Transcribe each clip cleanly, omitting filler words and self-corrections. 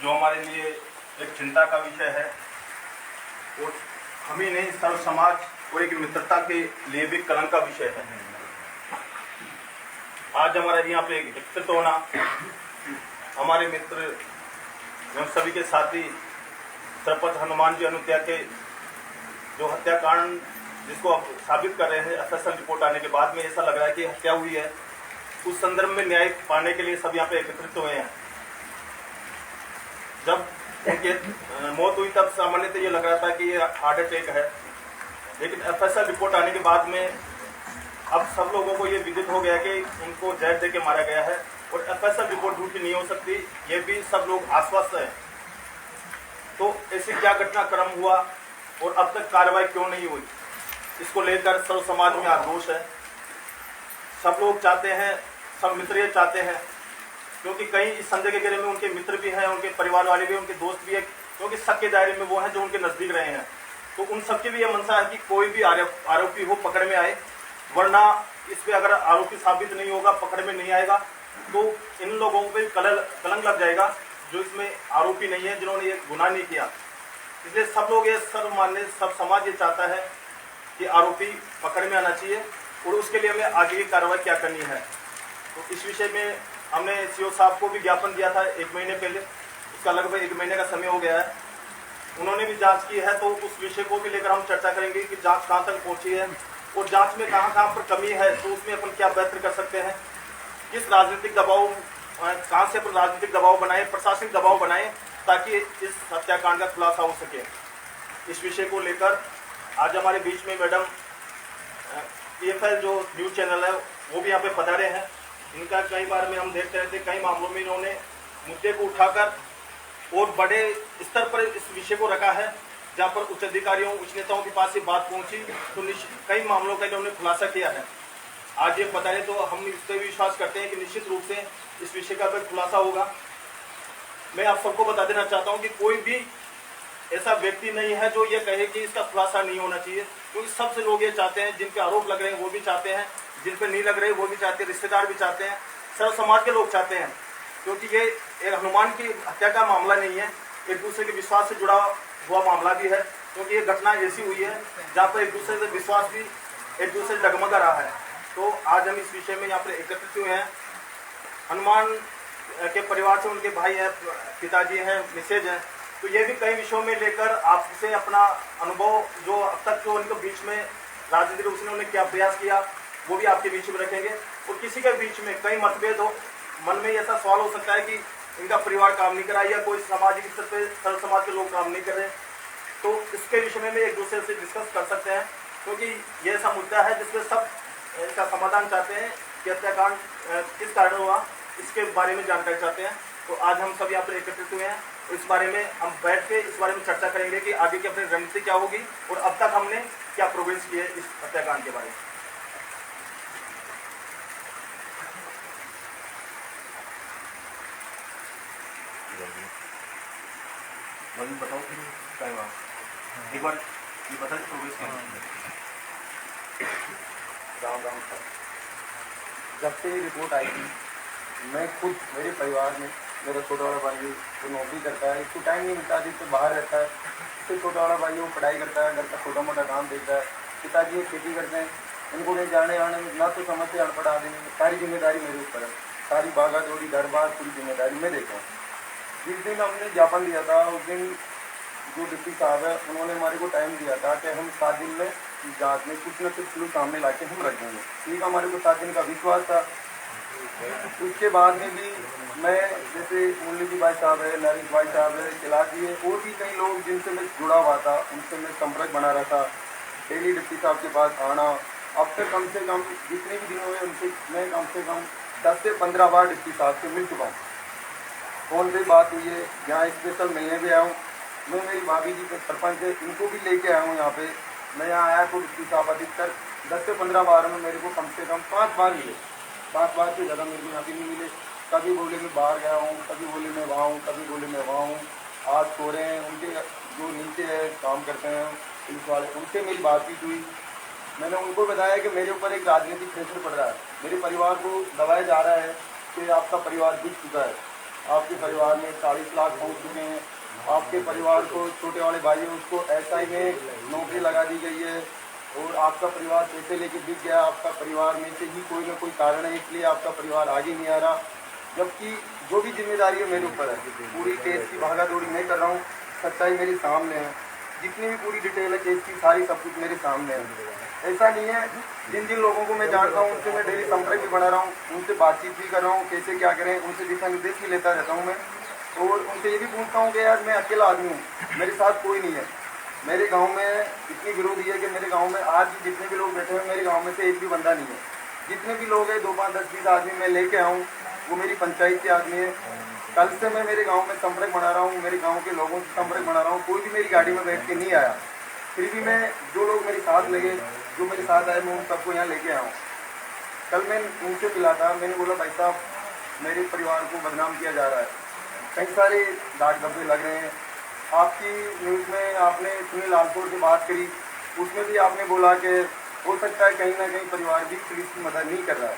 जो हमारे लिए एक चिंता का विषय है और हम ही नहीं सर्व समाज और एक मित्रता के लिए भी कलंक का विषय है। आज हमारा यहाँ पे एकत्रित होना हमारे मित्र एवं सभी के साथी सरपंच हनुमान जी अनुत्या के जो हत्याकांड जिसको अब साबित कर रहे हैं एफएसएल रिपोर्ट आने के बाद में ऐसा लग रहा है कि हत्या हुई है, उस संदर्भ में न्याय पाने के लिए सब यहाँ पे एकत्रित हुए हैं। जब उनकी मौत हुई तब सामान्यतः ये लग रहा था कि ये हार्ट अटैक है, लेकिन एफएसएल रिपोर्ट आने के बाद में अब सब लोगों को ये विदित हो गया कि उनको जहर दे के मारा गया है और एफएसएल रिपोर्ट झूठी नहीं हो सकती, ये भी सब लोग आश्वस्त हैं। तो ऐसी क्या घटनाक्रम हुआ और अब तक कार्रवाई क्यों नहीं हुई, इसको लेकर सर्व समाज में आक्रोश है। सब लोग चाहते हैं, सब मित्र ये चाहते हैं, क्योंकि कई इस संदेह के घेरे में उनके मित्र भी हैं, उनके परिवार वाले भी, उनके दोस्त भी हैं, क्योंकि सबके दायरे में वो हैं जो उनके नजदीक रहे हैं। तो उन सबकी भी यह मंशा है कि कोई भी आरोपी हो पकड़ में आए, वरना इस पे अगर आरोपी साबित नहीं होगा, पकड़ में नहीं आएगा, तो इन लोगों पे कलंक लग जाएगा जो इसमें आरोपी नहीं है, जिन्होंने ये गुनाह नहीं किया। इसलिए सब लोग ये सर्वमान्य सब समाज ये चाहता है कि आरोपी पकड़ में आना चाहिए और उसके लिए हमें आगे की कार्रवाई क्या करनी है। तो इस विषय में हमने सीओ साहब को भी ज्ञापन दिया था 1 महीने पहले, उसका लगभग 1 महीने का समय हो गया है। उन्होंने भी जांच की है, तो उस विषय को भी लेकर हम चर्चा करेंगे कि जांच कहाँ तक पहुंची है और जांच में कहाँ पर कमी है, तो उसमें अपन क्या बेहतर कर सकते हैं, किस राजनीतिक दबाव, कहाँ से अपन राजनीतिक दबाव बनाए, प्रशासनिक दबाव बनाए, ताकि इस हत्याकांड का खुलासा हो सके। इस विषय को लेकर आज हमारे बीच में मैडम PFL जो न्यूज़ चैनल है वो भी यहाँ पे पधारे हैं। इनका कई बार में हम देखते रहते, कई मामलों में इन्होंने मुद्दे को उठाकर और बड़े स्तर पर इस विषय को रखा है, जहाँ पर उच्च अधिकारियों, उच्च नेताओं के पास ये बात पहुंची, तो कई मामलों का इन्होंने खुलासा किया है। आज ये पधारे तो हम इस पर विश्वास करते हैं कि निश्चित रूप से इस विषय का भी खुलासा होगा। मैं आप सबको बता देना चाहता हूँ कि कोई भी ऐसा व्यक्ति नहीं है जो ये कहे कि इसका खुलासा नहीं होना चाहिए, क्योंकि सबसे लोग ये चाहते हैं, जिन पे आरोप लग रहे हैं वो भी चाहते हैं, जिन पे नहीं लग रहे वो भी चाहते हैं, रिश्तेदार भी चाहते हैं, सर्व समाज के लोग चाहते हैं, क्योंकि ये एक हनुमान की हत्या का मामला नहीं है, एक दूसरे के विश्वास से जुड़ा हुआ मामला भी है, क्योंकि ये घटना ऐसी हुई है जहाँ पर एक दूसरे से विश्वास भी एक दूसरे से डगमगा रहा है। तो आज हम इस विषय में यहाँ पर एकत्रित हुए हैं। हनुमान के परिवार से उनके भाई हैं, पिताजी हैं, मिसेज हैं, तो ये भी कई विषयों में लेकर आपसे अपना अनुभव जो अब तक जो उनके बीच में राजनीतिक रूप से उन्होंने क्या प्रयास किया वो भी आपके बीच में रखेंगे। और किसी के बीच में कई मतभेद हो, मन में ऐसा सवाल हो सकता है कि इनका परिवार काम नहीं कर रहा या कोई सामाजिक स्तर पर सर्व समाज के लोग काम नहीं कर रहे, तो इसके विषय में एक दूसरे से डिस्कस कर सकते हैं, क्योंकि ये ऐसा मुद्दा है जिसमें सब इसका समाधान चाहते हैं कि हत्याकांड किस कारण हुआ, इसके बारे में जानकारी चाहते हैं। तो आज हम सब यहाँ पर एकत्रित हुए हैं, इस बारे में हम बैठ के इस बारे में चर्चा करेंगे कि आगे की अपनी रणनीति क्या होगी और अब तक हमने क्या प्रोग्रेस की है इस हत्याकांड के बारे में। बताओ क्या हुआ, एक बार ये बता प्रोग्रेस क्या राम जब से रिपोर्ट आई थी, मैं खुद, मेरे परिवार में मेरा छोटा वाला भाई वो नौकरी करता है, इसको टाइम नहीं मिलता, जिससे बाहर रहता है, इससे छोटा वाला भाई वो पढ़ाई करता है, घर का छोटा मोटा काम देखता है, पिताजी ये खेती करते हैं, इनको नहीं जाने आने में ना तो समझ से अनपढ़ आदमी, सारी जिम्मेदारी मेरे ऊपर है, सारी भागा दौड़ी घर बार पूरी जिम्मेदारी मैं देखता हूँ। जिस दिन हमने ज्ञापन दिया था उस दिन जो डिप्टी साहब है उन्होंने हमारे को टाइम दिया था कि हम 7 दिन में जांच में कुछ न कुछ क्लू सामने ला के हम रख देंगे। ठीक, हमारे को 7 दिन का विश्वास था। उसके बाद में भी मैं, जैसे मुरली जी भाई साहब है, नरेश भाई साहब है, चिलाज जी है, और भी कई लोग जिनसे मैं जुड़ा हुआ था, उनसे मैं संपर्क बना रहा था, डेली डिप्टी साहब के पास आना। अब तक कम से कम जितने भी दिन हुए उनसे मैं कम से कम 10 से 15 बार डिप्टी साहब से मिल चुका हूँ। फ़ोन पे बात हुई है, यहाँ स्पेशल मिलने भी आया हूँ मैं, मेरी भाभी जी के सरपंच है, इनको भी लेके आया हूँ यहाँ पे। मैं यहाँ आया तो डिप्टी साहब अधिकतर 10 से 15 बार में मेरे को कम से कम 5 बार मिले, 5 बार से ज़्यादा मेरे को यहाँ पे नहीं मिले। कभी बोले मैं बाहर गया हूँ, कभी बोले मैं वहाँ हूँ, कभी बोले मैं वहाँ हूँ। आज सो रहे हैं, उनके जो नीचे है काम करते हैं पुलिस वाले, उनसे मेरी बातचीत हुई। मैंने उनको बताया कि मेरे ऊपर एक राजनीतिक प्रेशर पड़ रहा है, मेरे परिवार को दबाया जा रहा है कि आपका परिवार बिक चुका है, आपके परिवार में 40 लाख पहुंच चुके हैं। आपके परिवार को, छोटे वाले भाई हैं, उसको एसआई में नौकरी लगा दी गई है और आपका परिवार पैसे लेके बिक गया। आपका परिवार में से ही कोई ना कोई कारण है, इसलिए आपका परिवार आगे नहीं आ रहा। जबकि जो भी जिम्मेदारी है मेरे ऊपर है, पूरी केस की भागा दौड़ी मैं कर रहा हूँ, सच्चाई मेरे सामने है, जितनी भी पूरी डिटेल है केस की सारी सब कुछ मेरे सामने है। ऐसा नहीं है, जिन जिन लोगों को मैं जानता हूँ उनसे मैं डेली संपर्क भी बना रहा हूँ, उनसे बातचीत भी कर रहा हूँ, कैसे क्या करें, उनसे दिशा निर्देश भी लेता रहता हूँ मैं। और उनसे ये भी पूछता हूँ कि यार मैं अकेला आदमी हूँ, मेरे साथ कोई नहीं है। मेरे गांव में इतनी विरोधी है कि मेरे गांव में आज जितने भी लोग बैठे हैं मेरे गांव में से एक भी बंदा नहीं है। जितने भी लोग हैं 2, 5, 10, 20 आदमी मैं लेके आऊँ, वो मेरी पंचायत के आदमी है। कल से मैं मेरे गांव में संपर्क बना रहा हूँ, मेरे गांव के लोगों से संपर्क बना रहा हूँ। कोई भी मेरी गाड़ी में बैठ के नहीं आया, फिर भी मैं जो लोग मेरे साथ लगे, जो मेरे साथ आए, मैं उन सबको यहाँ लेके आया हूँ। कल मैं उनसे मिला था, मैंने बोला भाई साहब मेरे परिवार को बदनाम किया जा रहा है, कई सारे डाक डब्बे लग रहे हैं। आपकी न्यूज़ में आपने सुनील लालपुर की बात करी, उसमें भी आपने बोला कि हो सकता है कहीं ना कहीं परिवार भी पुलिस की मदद नहीं कर रहा है,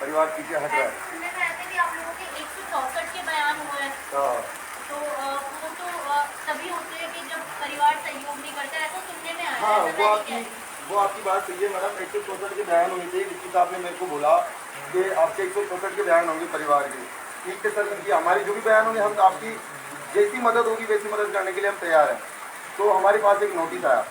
परिवार पीछे हट रहा है। सुनने में आया था कि आप लोगों के 164 के बयान हुए हैं, हाँ, तो वो तो तभी होते हैं कि जब परिवार सहयोग नहीं करता, ऐसा सुनने में आया हाँ, है। ऐसा नहीं है? वो आपकी बात सही है मैडम। 164 के बयान होने चाहिए। डिप्टी साहब ने मेरे को बोला कि आपके 164 के बयान होंगे परिवार के। ठीक है सर, उनकी हमारे जो भी बयान होंगे हम आपकी जैसी मदद होगी वैसी मदद करने के लिए हम तैयार हैं। तो हमारे पास एक नोटिस आया,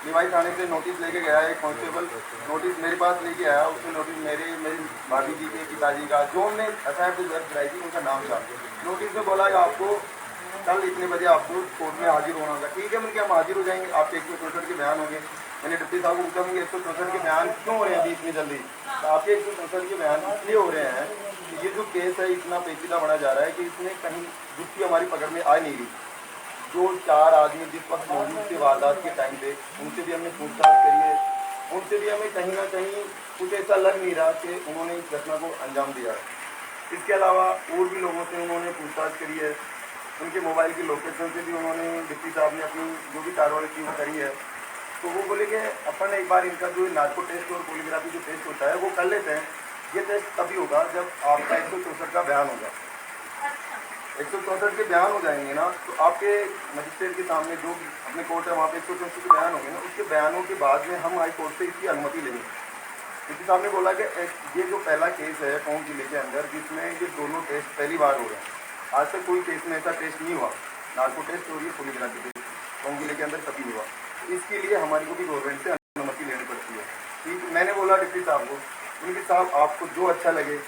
निवाई थाने से नोटिस लेके गया, एक कांस्टेबल नोटिस मेरे पास लेके आया। उसमें नोटिस मेरी भाभी जी के पिताजी का, जो उन्होंने एफआईआर जो दर्ज कराई थी उनका नाम था। नोटिस में बोला कि आपको कल इतने बजे आपको कोर्ट में हाजिर होना होगा। ठीक है, मैंने हम हाजिर हो जाएंगे, आपके 164 के बयान होंगे। मैंने डिप्टी साहब को पूछा, 164 के बयान क्यों हो रहे हैं अभी इतनी जल्दी? तो आपके 164 के बयान इसलिए हो रहे हैं कि ये जो केस है इतना पेचीदा बढ़ा जा रहा है कि इसमें कहीं जुत्ती हमारी पकड़ में आ नहीं रही। जो 4 आदमी जिस वक्त मौजूद थे वारदात के टाइम पे, उनसे भी हमने पूछताछ करी है, उनसे भी हमें कहीं ना कहीं कुछ ऐसा लग नहीं रहा कि उन्होंने इस घटना को अंजाम दिया है। इसके अलावा और भी लोगों से उन्होंने पूछताछ करी है, उनके मोबाइल की लोकेशन से भी उन्होंने, डिप्टी साहब ने अपनी जो भी कार्रवाई की वो करी है। तो वो बोले कि अपन एक बार इनका जो नार्को टेस्ट और पोलीग्राफी जो टेस्ट होता है वो कर लेते हैं। ये टेस्ट तभी होगा जब आपका 164 का बयान होगा। 164 के बयान हो जाएंगे ना, तो आपके मजिस्ट्रेट के सामने जो अपने कोर्ट है वहाँ पे 164 के बयान होंगे ना, उसके बयानों के बाद में हम हाई कोर्ट से इसकी अनुमति लेंगे। डिप्टी साहब ने बोला कि ये जो पहला केस है पौंग जिले के अंदर जिसमें ये दोनों टेस्ट पहली बार हो रहे हैं, आज तक कोई केस में ऐसा टेस्ट नहीं हुआ, नार्को टेस्ट और ये पोलीग्राफी टेस्ट पौंग जिले के अंदर कभी नहीं हुआ। तो इसके लिए हमारी को भी गवर्नमेंट से अनुमति लेनी पड़ती है। ठीक, मैंने बोला डिप्टी साहब को, उनके साहब आपको जो अच्छा लगे,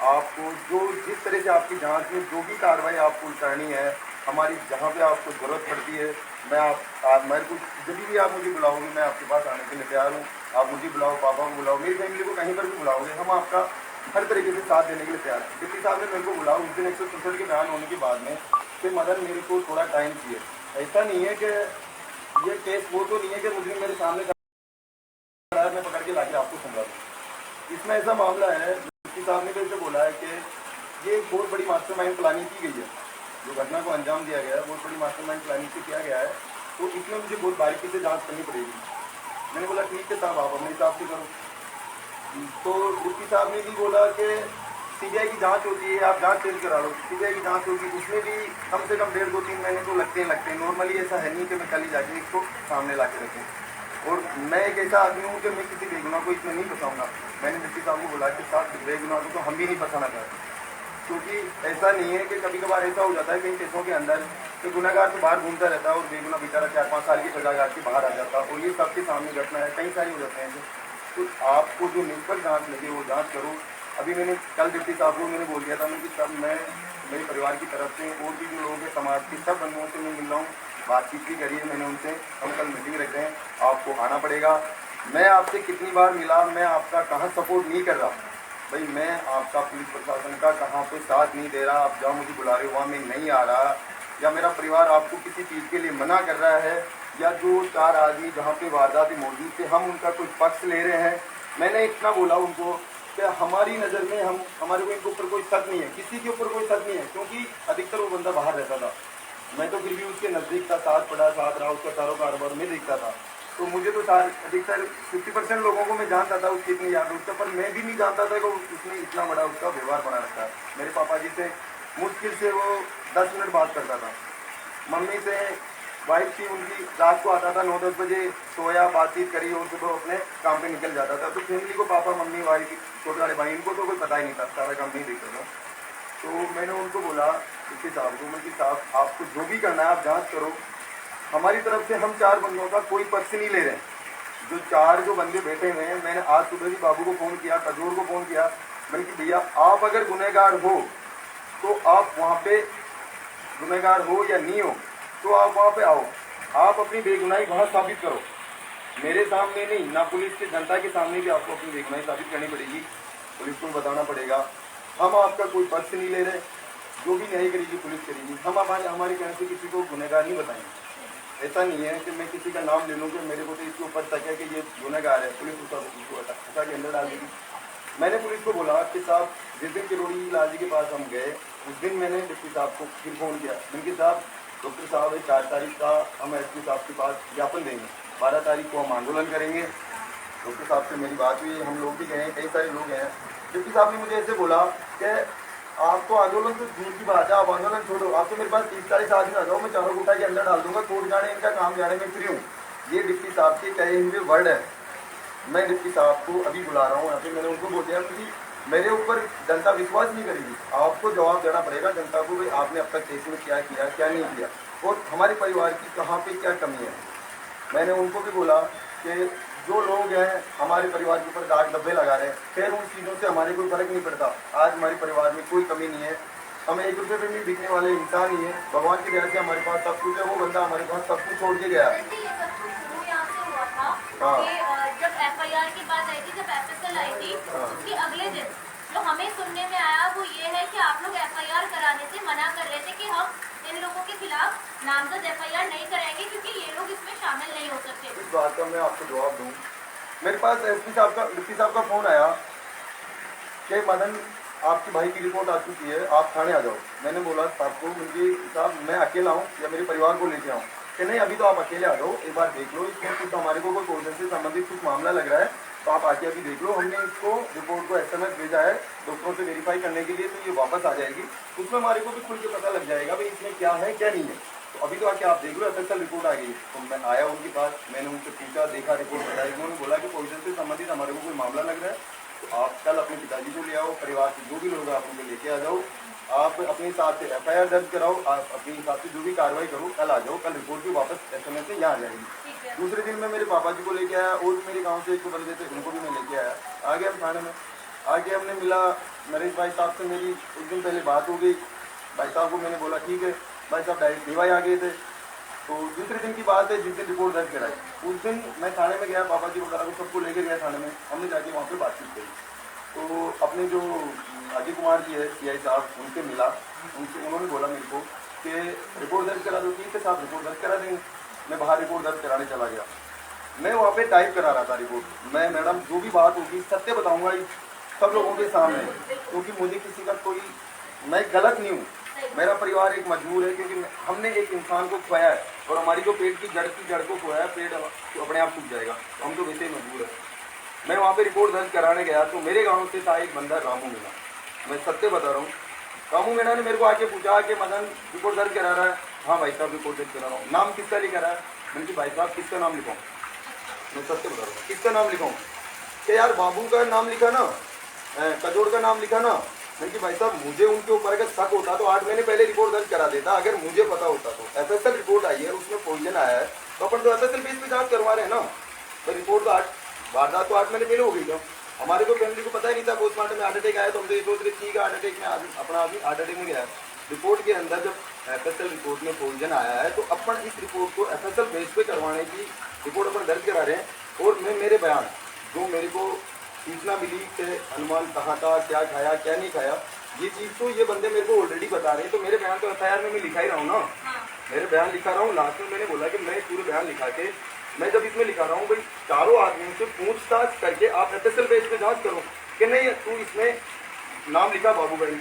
आपको जो जिस तरह से आपकी जांच में जो भी कार्रवाई आपको करनी है, हमारी जहाँ पे आपको ज़रूरत पड़ती है, मैं आप मेरे को जब भी आप मुझे बुलाओगे मैं आपके पास आने के लिए तैयार हूँ। आप मुझे बुलाओ, पापा को बुलाओ, मेरी फैमिली को कहीं पर भी बुलाओगे, हम आपका हर तरीके से साथ देने के लिए तैयार है। डिप्टी साहब ने मेरे को बुलाओ उस दिन 164 के बयान होने के बाद में, फिर मदन मेरे को थोड़ा टाइम चाहिए। ऐसा नहीं है कि ये केस वो तो नहीं है कि मुझे मेरे सामने मैं पकड़ के लाके आपको सुन रहा हूँ। इसमें ऐसा मामला है, डिप्टी साहब ने वैसे बोला है कि ये एक बहुत बड़ी मास्टरमाइंड प्लानिंग की गई है, जो घटना को अंजाम दिया गया है बहुत बड़ी मास्टरमाइंड प्लानिंग से किया गया है, तो इसमें मुझे बहुत बारीकी से जांच करनी पड़ेगी। मैंने बोला ठीक है साहब, आप अपने हिसाब से करो। तो डिप्टी साहब ने भी बोला कि सीबीआई की जांच होती है, आप जांच चेंज करा लो, सीबीआई की जांच होगी, उसमें भी कम से कम 1.5, 2, 3 महीने तो लगते हैं। नॉर्मली ऐसा है नहीं कि मैं कल ही जाके इसको सामने ला के रखें। और मैं एक ऐसा आदमी हूँ कि मैं किसी बेगुनाह को इसमें नहीं फंसाऊंगा। मैंने डिप्टी साहब को बोला कि साथ बेगुनाह को तो हम भी नहीं फंसाना चाहते, क्योंकि ऐसा नहीं है कि कभी कभार ऐसा हो जाता है कई केसों के अंदर कि गुनाहगार तो बाहर घूमता रहता है और बेगुनाह बेचारा 4-5 साल की सजा काट के बाहर आ जाता है, और ये सबके सामने घटना है, कई सारी हो जाते हैं। तो आपको जो निष्पक्ष जांच लगे वो जांच करो। अभी मैंने कल डिप्टी साहब को मैंने बोल दिया था कि सब मैं मेरे परिवार की तरफ से और भी जो लोग हैं समाज के सब बंधुओं से मैं मिल रहा हूँ, बातचीत भी करी है मैंने उनसे, हम कल मीटिंग रखते हैं, आपको आना पड़ेगा। मैं आपसे कितनी बार मिला, मैं आपका कहाँ सपोर्ट नहीं कर रहा भाई, मैं आपका पुलिस प्रशासन का कहाँ पे साथ नहीं दे रहा। आप जहाँ मुझे बुला रहे हो वहाँ मैं नहीं आ रहा, या मेरा परिवार आपको किसी चीज़ के लिए मना कर रहा है, या जो 4 आदमी जहाँ पे वारदात मौजूद थे हम उनका कुछ पक्ष ले रहे हैं। मैंने इतना बोला उनको कि हमारी नज़र में हमारे को इनके ऊपर कोई शक नहीं है, किसी के ऊपर कोई शक नहीं है, क्योंकि अधिकतर वो बंदा बाहर रहता था, मैं तो फिर भी उसके नज़दीक था, साथ पढ़ा, साथ रहा, उसका सारों कारोबार में देखता था। तो मुझे तो अधिकतर 50% लोगों को मैं जानता था, उसकी इतनी याद उसका, पर मैं भी नहीं जानता था कि उसने इतना बड़ा उसका व्यवहार बना रखा है। मेरे पापा जी से मुश्किल से वो 10 मिनट बात करता था। मम्मी से वाइफ थी उनकी, रात को आता था 9-10 बजे, सोया, बातचीत करी और सुबह अपने काम पे निकल जाता था। तो फैमिली को, पापा मम्मी वाइफ छोटे वाले भाई, इनको तो कोई पता ही नहीं था, सारा काम नहीं देखता था। तो मैंने उनको बोला डिप्टी साहब को, कि साहब आपको जो भी करना है आप जांच करो, हमारी तरफ से हम 4 बंदों का कोई पक्ष नहीं ले रहे। जो 4 जो बंदे बैठे हुए हैं, मैंने आज सुबह भी बाबू को फ़ोन किया, कजोर को फ़ोन किया, मैंने कि भैया आप अगर गुनहगार हो तो आप वहाँ पे गुनहगार हो या नहीं हो तो आप वहाँ पे आओ, आप अपनी बेगुनाही वहाँ साबित करो, मेरे सामने नहीं, ना पुलिस की, जनता के सामने भी आपको अपनी बेगुनाही साबित करनी पड़ेगी, पुलिस को बताना पड़ेगा। हम आपका कोई पक्ष नहीं ले रहे, जो भी न्याय करेगी पुलिस करेगी, हम हमारे कहने से किसी को गुनहगार नहीं बताएंगे। ऐसा नहीं है कि मैं किसी का नाम ले लूँ कि मेरे को तो इसके ऊपर तक है कि ये गुनहगार है, पुलिस उसको हटा के अंदर डाल देगी। मैंने पुलिस को बोला कि साहब जिस दिन किरोड़ी लाल जी के पास हम गए, उस दिन मैंने डिप्टी साहब को फिर फ़ोन किया, मैंने कहा साहब डॉक्टर साहब 4 तारीख का हम एसपी साहब के पास ज्ञापन देंगे, 12 तारीख को हम आंदोलन करेंगे। डॉक्टर साहब से मेरी बात हुई, हम लोग भी गए, कई सारे लोग हैं। डिप्टी साहब ने मुझे ऐसे बोला कि आप तो आंदोलन तो दूर की बात है, आप आंदोलन छोड़ो, आप तो मेरे पास 30-40 आदमी आ जाओ, मैं चारों गुटा के अंदर डाल दूंगा, कोर्ट जाने इनका काम जाने में फ्री हूँ। ये डिप्टी साहब के कहे हुए वर्ड है। मैं डिप्टी साहब को अभी बुला रहा हूँ यहाँ पे, मैंने उनको बोल दिया कि मेरे ऊपर जनता विश्वास नहीं करेगी, आपको जवाब देना पड़ेगा जनता को, भाई आपने अब तक केस में क्या किया क्या नहीं किया और हमारे परिवार की कहाँ पे क्या कमी है। मैंने उनको भी बोला कि जो लोग हैं हमारे परिवार के ऊपर दाग धब्बे लगा रहे हैं, खैर उन चीज़ों से हमारे कोई फर्क नहीं पड़ता। आज हमारे परिवार में कोई कमी नहीं है, हम 1 रुपये पे भी बिकने वाले इंसान ही है, भगवान की दया से हमारे पास सब कुछ है। वो बंदा हमारे पास सब कुछ छोड़ के गया। जैसे ये सब कुछ शुरू यहाँ से हुआ था हाँ। कि जब FIR की बात आई थी, जब FSL आई थी, हाँ। उसके अगले दिन जो हमें सुनने में आया वो ये है कि आप लोग FIR कराने से मना कर रहे थे कि हम इन लोगों के खिलाफ नामजद FIR नहीं कराएंगे क्योंकि ये लोग इसमें शामिल नहीं हो सकते। इस बात का मैं आपको जवाब दूँ। मेरे पास एसपी साहब का, डिप्टी साहब का फ़ोन आया कि मदन आपकी भाई की रिपोर्ट आ चुकी है, आप थाने आ जाओ। मैंने बोला साहब को, मुझे साहब मैं अकेला हूँ या मेरे परिवार को लेके आऊँ? कि नहीं अभी तो आप अकेले आ जाओ, एक बार देख लो, इसमें कुछ हमारे को कोई पोर्शन से संबंधित कुछ मामला लग रहा है तो आप आके अभी देख लो। हमने इसको रिपोर्ट को SMS भेजा है डॉक्टरों से वेरीफाई करने के लिए, तो ये वापस आ जाएगी, उसमें हमारे को भी खुल के पता लग जाएगा भाई इसमें क्या है क्या नहीं है। तो अभी तो आके आप देख लो, FSL रिपोर्ट आ गई। तो मैं आया उनके पास, मैंने उनसे पूछा, देखा, रिपोर्ट बताई, उन्होंने बोला कि पोर्शन से संबंधित हमारे को कोई मामला लग रहा है तो आप कल अपने पिताजी को ले आओ, परिवार के जो भी लोग आप उनको लेके आ जाओ, आप अपने हिसाब से FIR दर्ज कराओ, आप अपने हिसाब से जो भी कार्रवाई करो, कल आ जाओ, कल रिपोर्ट भी वापस SMS से यहाँ आ जाएगी। दूसरे दिन मैं मेरे पापा जी को लेके आया और मेरे गांव से 1 बंदे थे, उनको भी मैं लेके आया। आगे हम थाने में आगे हमने मिला, नरेश भाई साहब से मेरी उस दिन पहले बात हो गई। भाई साहब को मैंने बोला ठीक है, भाई साहब डायरेक्ट देवाई आ गए थे। तो दूसरे दिन की बात है, जिस दिन रिपोर्ट दर्ज कराई, उस दिन मैं थाने में गया, पापा जी वगैरह को सबको लेकर गया थाने में, हमने जाके वहाँ पे बातचीत करी। तो अपने जो अजय कुमार जी है CI साहब, उनसे मिला, उन्होंने बोला मेरे को कि रिपोर्ट दर्ज करा दो। ठीक है साहब, रिपोर्ट दर्ज करा देंगे। मैं बाहर रिपोर्ट दर्ज कराने चला गया, मैं वहाँ पे टाइप करा रहा था रिपोर्ट। मैं मैडम जो भी बात होगी सत्य बताऊँगा सब लोगों के सामने, क्योंकि मुझे किसी का कोई, मैं गलत नहीं हूँ, मेरा परिवार एक मजबूर है, क्योंकि हमने एक इंसान को खोया है और हमारी जो पेट की जड़ को खोया है, पेट तो अपने आप सूख जाएगा, तो हम तो वैसे ही मजबूर है। मैं वहाँ पे रिपोर्ट दर्ज कराने गया तो मेरे गांव से था एक बंदा रामू मीणा, मैं सत्य बता रहा हूँ। रामू मीणा ने मेरे को आके पूछा कि मदन रिपोर्ट दर्ज करा रहा है? हाँ भाई साहब रिपोर्ट दर्ज करा रहा हूँ। नाम किसका लिखा रहा है? मैंने कहा भाई साहब किसका नाम लिखाऊँ? मैं सत्य बता रहा हूँ, किसका नाम लिखाऊँ? कि यार बाबू का नाम लिखा ना, कजोड़ का नाम लिखा ना। मैंने कहा भाई साहब मुझे उनके ऊपर अगर शक होता तो 8 महीने पहले रिपोर्ट दर्ज करा देता, अगर मुझे पता होता तो। FSL रिपोर्ट आई है, उसमें पॉइजन आया है, तो अपन तो FSL बेस पे जांच करवा रहे हैं ना। तो रिपोर्ट तो वारदात तो 8 महीने पहले हो गई था, हमारे को फैमिली को पता ही नहीं था। पोस्टमार्टम में हार्ट अटैक आया तो हम तो ये सोच रहे ठीक है, हार्ट अटैक में अपना आदमी हार्ट अटैक में गया। रिपोर्ट के अंदर जब FSL रिपोर्ट में पॉइजन आया है तो अपन इस रिपोर्ट को FSL बेस पे करवाने की रिपोर्ट अपन दर्ज करा रहे हैं। और मैं मेरे बयान जो मेरे को सूचना मिली कि अनुमान कहाँ था, क्या खाया क्या नहीं खाया, ये चीज़ तो ये बंदे मेरे को ऑलरेडी बता रहे हैं। तो मेरे बयान तो FIR में मैं लिखा ही रहा हूँ ना, मेरे बयान लिखा रहा हूँ। लास्ट में मैंने बोला कि मैं पूरे बयान लिखा के मैं जब इसमें लिखा रहा हूँ भाई चारों आदमियों से पूछताछ करके आप FSL बेस पे जांच करो कि नहीं तू इसमें नाम लिखा बाबू भाई का,